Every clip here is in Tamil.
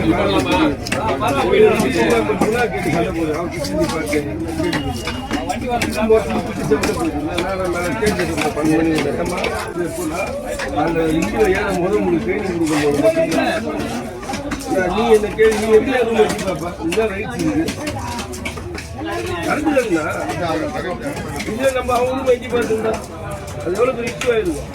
நீ என்ன கேள்வி நீ எப்படி அதுவும் வச்சு பாப்பா இதுதான் ரைட் இருக்கு கரெக்டுங்களா இல்லை நம்ம அவங்களும் வச்சு பார்த்துருந்தா அது எவ்வளோ பெரிய இஷ்யூ ஆயிருக்கும்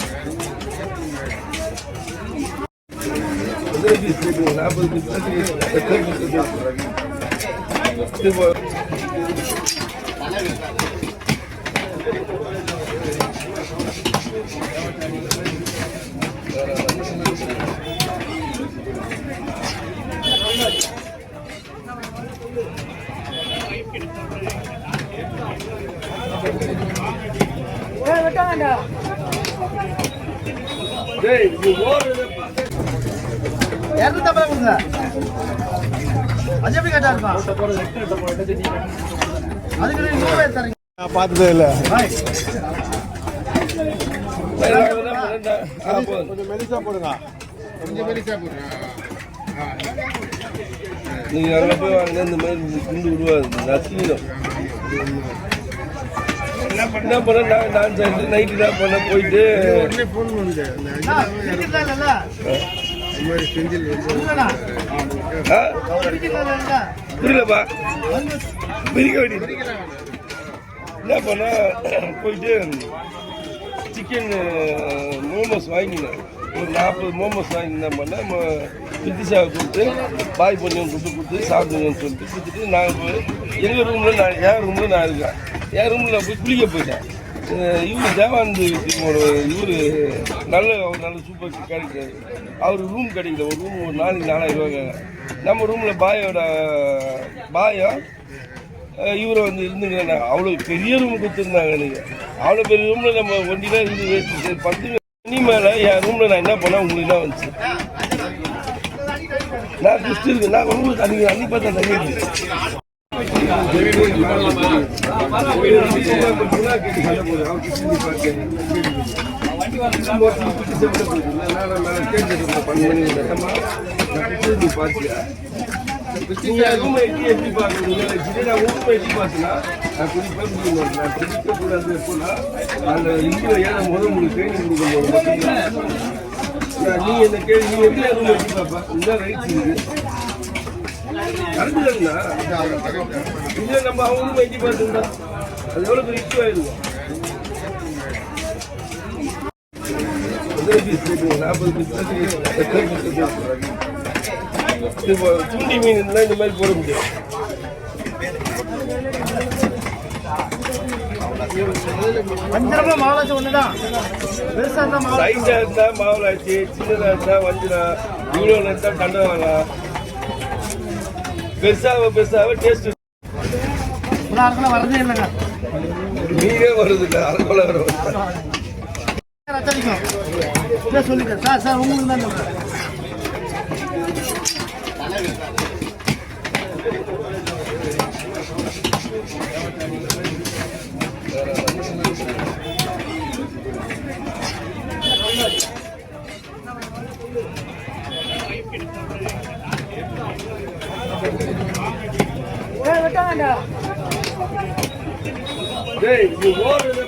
250 கொடுங்க. அது எப்படி கேட்டா இருக்கா? அதுக்கு நீங்க 100 ரூபாய் தரீங்க. நான் பார்த்ததே இல்ல. கொஞ்சம் மெலிசா போடுங்க. கொஞ்சம் மெலிசா போடுங்க. நீங்க அங்க போய் வாங்க இந்த மாதிரி குண்டு விடுவாது நசிடும். என்ன பண்ண நான் நைட்டு தான் பண்ண போயிட்டு உடனே ஃபோன் பண்ணுங்க. புரியலப்பா பிரிக்க வேண்டியது என்ன பண்ண போயிட்டு சிக்கன் மோமோஸ் வாங்கினேன். ஒரு 40 மோமோஸ் வாங்கினேன் பண்ண பித்திசாவை கொடுத்து பாய் பண்ணி கொடுத்து சாப்பிடுங்கன்னு சொல்லிட்டு கொடுத்துட்டு நாங்கள் போய் எங்கள் ரூமில் என் ரூமில் நான் இருக்கேன். என் ரூமில் போய் குளிக்க போயிட்டேன். இவர் தேவானந்த் இவர் நல்ல சூப்பர் கிடைக்கிறாரு. அவர் ரூம் கிடைக்கல. ஒரு ரூம் ஒரு நாளைக்கு 4000 ரூபாய். நம்ம ரூமில் பாயம் இவரை வந்து இருந்துங்க. அவ்வளோ பெரிய ரூம் கொடுத்துருந்தாங்க. நீங்கள் அவ்வளோ பெரிய ரூமில் நம்ம ஒண்டிலாம் இருந்து வேஸ்ட்டு 10 மணி மேலே என் ரூமில் நான் என்ன பண்ணேன் உங்களுக்கு என்ன வந்துச்சு. நான் குடிச்சிட்டு இருக்கேன். நான் உங்களுக்கு அன்னைக்கு பார்த்தா தண்ணி இருக்கு. எப்படி பாக்குறீங்க? நீ என்ன கேள்வி நீ எப்படி அதுவும் வச்சு பாப்பா இதுதான் ரைட் இருக்கு கரெக்டுங்களா இல்லை நம்ம அவங்களும் வச்சு பார்த்துருந்தா அது எவ்வளோ பெரிய இஷ்யூ ஆயிருக்கும் 40 துண்டி மீன் இந்த மாதிரி போட முடியும். மாவளாச்சு ஒண்ணுதான். பெருசா இருந்தா சைஸா இருந்தா மாவளாச்சு, சின்னதா இருந்தா வஞ்சிரா, இவ்வளோ இருந்தா தண்டவாளம். பெருசாக டேஸ்ட் வரதே இல்லைங்க. மீனே வருது இல்லை அரக்கொலை வரும். சொல்லிட்டேன் சார். சார் உங்களுக்கு தான் சொல்றேன். டேய், நீ ஓடுறது